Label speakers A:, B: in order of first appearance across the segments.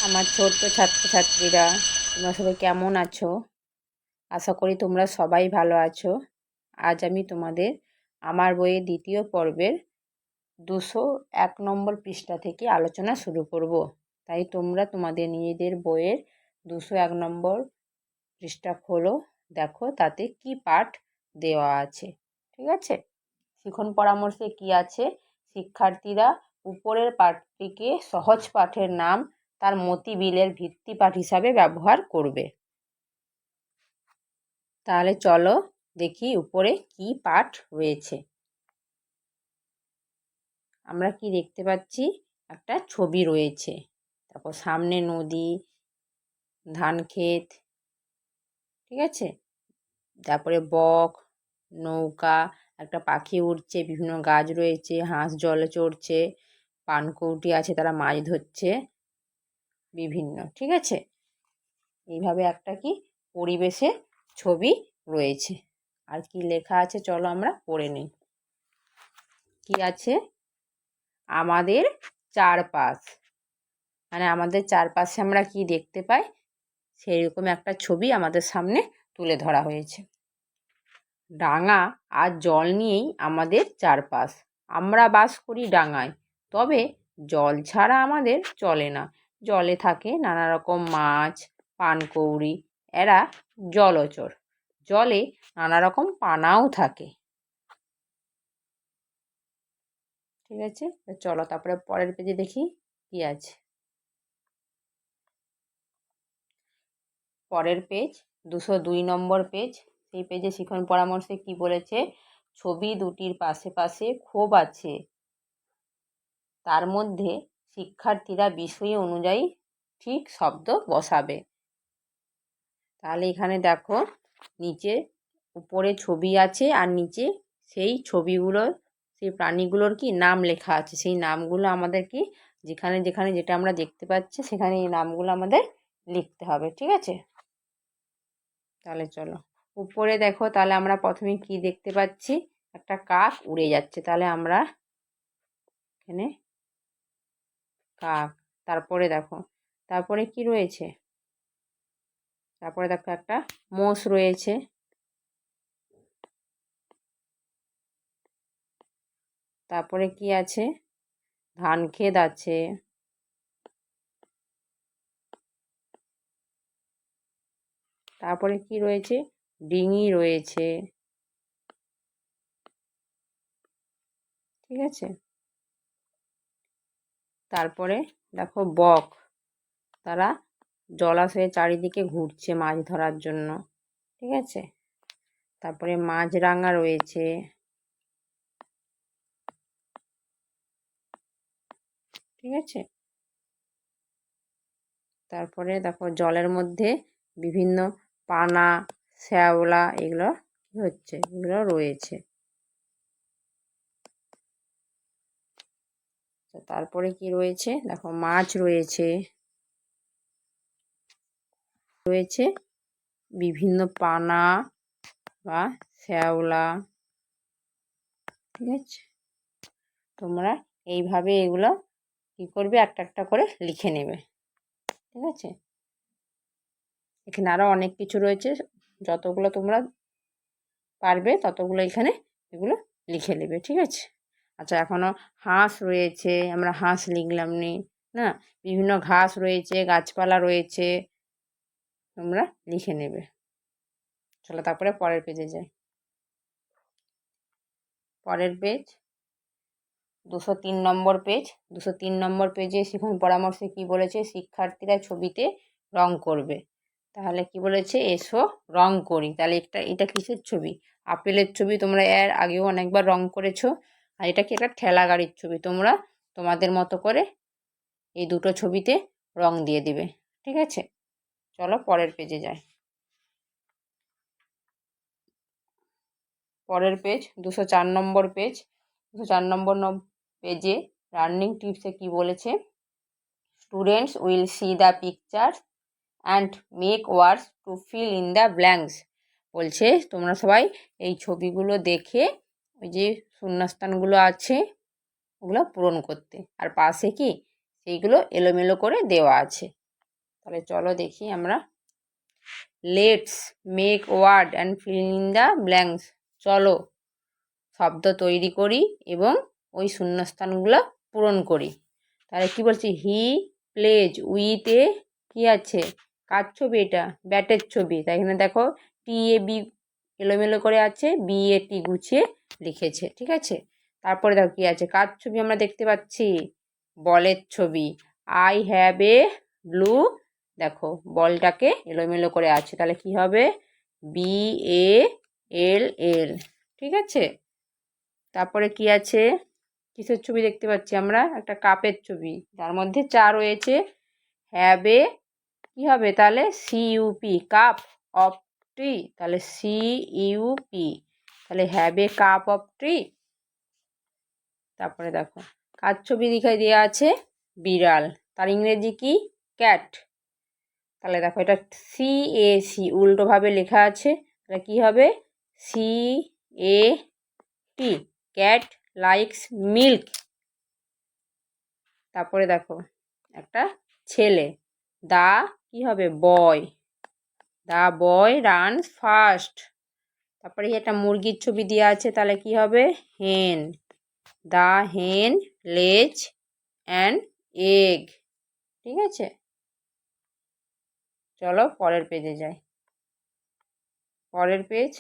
A: আমার ছোট্ট ছাত্রছাত্রীরা, তোমরা সবাই কেমন আছো? আশা করি তোমরা সবাই ভালো আছো। আজ আমি তোমাদের আমার বইয়ের দ্বিতীয় পর্বের 201 নম্বর পৃষ্ঠা থেকে আলোচনা শুরু করব। তাই তোমরা তোমাদের নিজেদের বইয়ের 201 নম্বর পৃষ্ঠা খোলো, দেখো তাতে কি পাঠ দেওয়া আছে। ঠিক আছে? শিখন পরামর্শে কি আছে? শিক্ষার্থীরা উপরের পাঠটিকে সহজ পাঠের নাম তার মতিবিলের ভিত্তি পাঠ হিসাবে ব্যবহার করবে। তাহলে চলো দেখি উপরে কি পাঠ রয়েছে। আমরা কি দেখতে পাচ্ছি? একটা ছবি রয়েছে, তারপর সামনে নদী, ধান ক্ষেত, ঠিক আছে, তারপরে বক, নৌকা, একটা পাখি উড়ছে, বিভিন্ন গাছ রয়েছে, হাঁস জলে চড়ছে, পানকৌটি আছে, তারা মাছ ধরছে, বিভিন্ন, ঠিক আছে। এইভাবে একটা কি পরিবেশে ছবি রয়েছে। আর কি লেখা আছে চলো আমরা পড়ে নিই। কি আছে? আমাদের চারপাশ, মানে আমাদের চারপাশে আমরা কি দেখতে পাই সেই রকম একটা ছবি আমাদের সামনে তুলে ধরা হয়েছে। ডাঙা আর জল নিয়েই আমাদের চারপাশ। আমরা বাস করি ডাঙায়, তবে জল ছাড়া আমাদের চলে না। জলে থাকে নানা রকম মাছ, পানকৌড়ি, এরা জলচর। জলে নানা রকম পানাও থাকে। ঠিক আছে, চলো তারপরে পরের পেজে দেখি কি আছে। পরের পেজ 202 নম্বর পেজ। সেই পেজে শিখন পরামর্শে কি বলেছে? ছবি দুটির পাশে পাশে ক্ষোভ আছে, তার মধ্যে শিক্ষার্থীরা বিষয় অনুযায়ী ঠিক শব্দ বসাবে। তাহলে এখানে দেখো, নিচে উপরে ছবি আছে আর নিচে সেই ছবিগুলোর, সেই প্রাণীগুলোর কি নাম লেখা আছে। সেই নামগুলো আমাদের কি যেখানে যেখানে যেটা আমরা দেখতে পাচ্ছি সেখানে এই নামগুলো আমাদের লিখতে হবে। ঠিক আছে, তাহলে চলো উপরে দেখো। তাহলে আমরা প্রথমে কি দেখতে পাচ্ছি? একটা কাক উড়ে যাচ্ছে। তাহলে আমরা এখানে কাক, তারপরে দেখো, তারপরে কি রয়েছে? তারপরে দেখো একটা মোষ রয়েছে, তারপরে কি আছে? ধান ক্ষেত আছে, তারপরে কি রয়েছে? ডিঙি রয়েছে, ঠিক আছে। তারপরে দেখো বক, তারা জলাশয়ের চারিদিকে ঘুরছে মাছ ধরার জন্য, ঠিক আছে। তারপরে মাছরাঙা রয়েছে, ঠিক আছে। তারপরে দেখো জলের মধ্যে বিভিন্ন পানা, শ্যাওলা, এগুলো কি হচ্ছে? এগুলো রয়েছে। তারপরে কি রয়েছে? দেখো মাছ রয়েছে, রয়েছে বিভিন্ন পানা বা শ্যাওলা, ঠিক আছে। তোমরা এইভাবে এগুলো কি করবে? একটা একটা করে লিখে নেবে, ঠিক আছে। এখানে আরও অনেক কিছু রয়েছে, যতগুলো তোমরা পারবে ততগুলো এখানে এগুলো লিখে নেবে, ঠিক আছে। আচ্ছা, এখনও হাঁস রয়েছে, আমরা হাঁস লিখলাম নি না। বিভিন্ন ঘাস রয়েছে, গাছপালা রয়েছে, তোমরা লিখে নেবে। চলো তারপরে পরের পেজে যাই। পরের পেজ 203 নম্বর পেজ। 203 নম্বর পেজে শিখন পরামর্শে কি বলেছে? শিক্ষার্থীরা ছবিতে রং করবে। তাহলে কি বলেছে? এসো রং করি। তাহলে এটা কিসের ছবি? আপেলের ছবি। তোমরা এর আগেও অনেকবার রং করেছো। আর এটা কি? একটা ঠেলা গাড়ির ছবি। তোমরা তোমাদের মতো করে এই দুটো ছবিতে রং দিয়ে দিবে, ঠিক আছে। চলো পরের পেজে যাই। পরের পেজ 204 নম্বর পেজ। 204 নম্বর পেজে রানিং টিপসে কি বলেছে? Students will see the pictures and make words two feel in the blanks. বলছে তোমরা সবাই এই ছবিগুলো দেখে ওই যে শূন্যস্থানগুলো আছে ওগুলো পূরণ করতে। আর পাশে কি সেইগুলো এলোমেলো করে দেওয়া আছে। তাহলে চলো দেখি আমরা। Let's make word and fill in the blanks. চলো শব্দ তৈরি করি এবং ওই শূন্যস্থানগুলো পূরণ করি। তাহলে কি বলছি, হি প্লেজ উইথ এ, কি আছে, কার ছবি এটা, ব্যাটের ছবি। তাই এখানে দেখো টি এ বি এলোমেলো করে আছে, বি এ টি গুছিয়ে লিখেছে, ঠিক আছে। তারপরে দেখো কি আছে, কার ছবি আমরা দেখতে পাচ্ছি, বলের ছবি। আই হ্যাভ এ ব্লু, দেখো বলটাকে এলোমেলো করে আছে, তাহলে কি হবে, বি এ এল এল, ঠিক আছে। তারপরে কি আছে, কিসের ছবি দেখতে পাচ্ছি আমরা, একটা কাপের ছবি, তার মধ্যে চা রয়েছে। হ্যাভ এ, কি হবে তাহলে, সি ইউপি, কাপ অফ টি, তাহলে সি ইউপি, তাহলে হ্যাভ এ কাপ অফ টি। তারপরে দেখো কার ছবি দেখাই দেওয়া আছে, বিড়াল, তার ইংরেজি কি, ক্যাট। তাহলে দেখো এটা সি এ সি উল্টোভাবে লেখা আছে, তাহলে কি হবে, সি এ টি, ক্যাট লাইকস মিল্ক। তারপরে দেখো একটা ছেলে, দা, কি হবে, বয়, দা বয় রানস ফাস্ট। তারপরে একটা মুরগির ছবি দেওয়া আছে, তাহলে কি হবে, হেন, দা হেন লেজ অ্যান্ড এগ, ঠিক আছে। চলো পরের পেজে যাই। পরের পেজ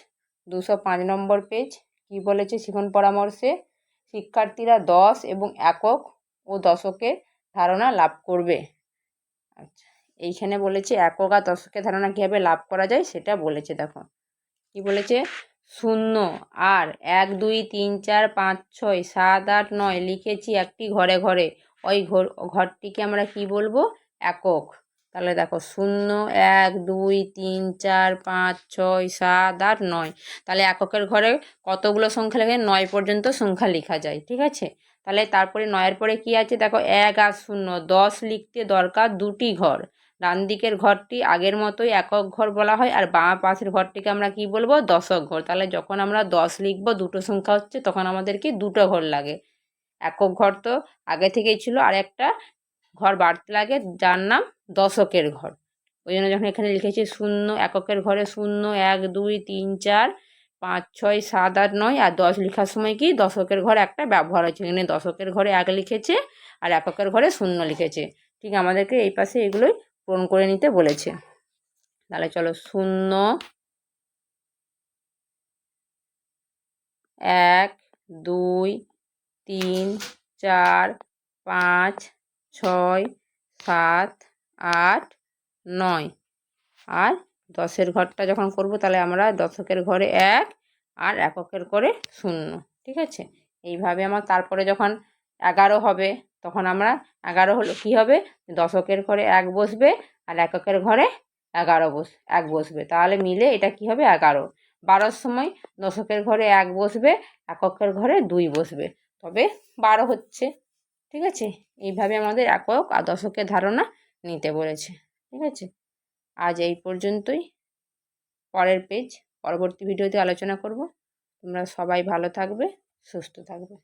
A: 205 নম্বর পেজ। কি বলেছে শিখন পরামর্শে, শিক্ষার্থীরা 10 এবং একক ও দশকের ধারণা লাভ করবে। আচ্ছা, এইখানে বলেছে একক আর দশকের ধারণা কীভাবে লাভ করা যায় সেটা বলেছে। দেখো কি বলেছে, 0 আর 1 2 3 4 5 6 7 8 9 লিখেছি একটি ঘরে ঘরে, ওই ঘরটিকে আমরা কি বলবো, একক। তাহলে দেখো 0 1 2 3 4 5 6 7 8 9, তাহলে এককের ঘরে কতগুলো সংখ্যা লেখা, 9 পর্যন্ত সংখ্যা লেখা যায়, ঠিক আছে। তাহলে তারপরে 9-এর পরে কি আছে, দেখো 1 আর 0, 10 লিখতে দরকার 2টি ঘর। ডান দিকের ঘরটি আগের মতোই একক ঘর বলা হয়, আর বাঁ পাশের ঘরটিকে আমরা কি বলবো, দশক ঘর। তাহলে যখন আমরা 10 লিখবো, দুটো সংখ্যা হচ্ছে, তখন আমাদেরকে দুটো ঘর লাগে। একক ঘর তো আগে থেকেই ছিল, আর একটা ঘর বাড়তে লাগে যার নাম দশকের ঘর। ওই জন্য যখন এখানে লিখেছি 0 এককের ঘরে 0 1 2 3 4 5 6 7 8 9, আর 10 লেখার সময় কি দশকের ঘর একটা ব্যবহার হয়েছে, এখানে দশকের ঘরে 1 লিখেছে আর এককের ঘরে 0 লিখেছে। ঠিক আমাদেরকে এই পাশে এগুলোই পূরণ করে নিতে বলেছে। তাহলে চলো 0 1 2 3 4 5 6 7 8 9, আর 10-এর ঘরটা যখন করব তাহলে আমরা দশকের ঘরে 1 আর এককের ঘরে 0, ঠিক আছে। এইভাবে আমার তারপরে যখন 11 হবে তখন আমরা 11 হলো কী হবে, দশকের ঘরে 1 বসবে আর এককের ঘরে 1 বসবে, তাহলে মিলে এটা কি হবে, 11। 12-র সময় দশকের ঘরে 1 বসবে, এককের ঘরে 2 বসবে, তবে 12 হচ্ছে, ঠিক আছে। এইভাবে আমাদের একক আর দশকের ধারণা নিতে বলেছে, ঠিক আছে। আজ এই পর্যন্তই। পরের পেজ পরবর্তী ভিডিওতে আলোচনা করব। তোমরা সবাই ভালো থাকবে, সুস্থ থাকবে।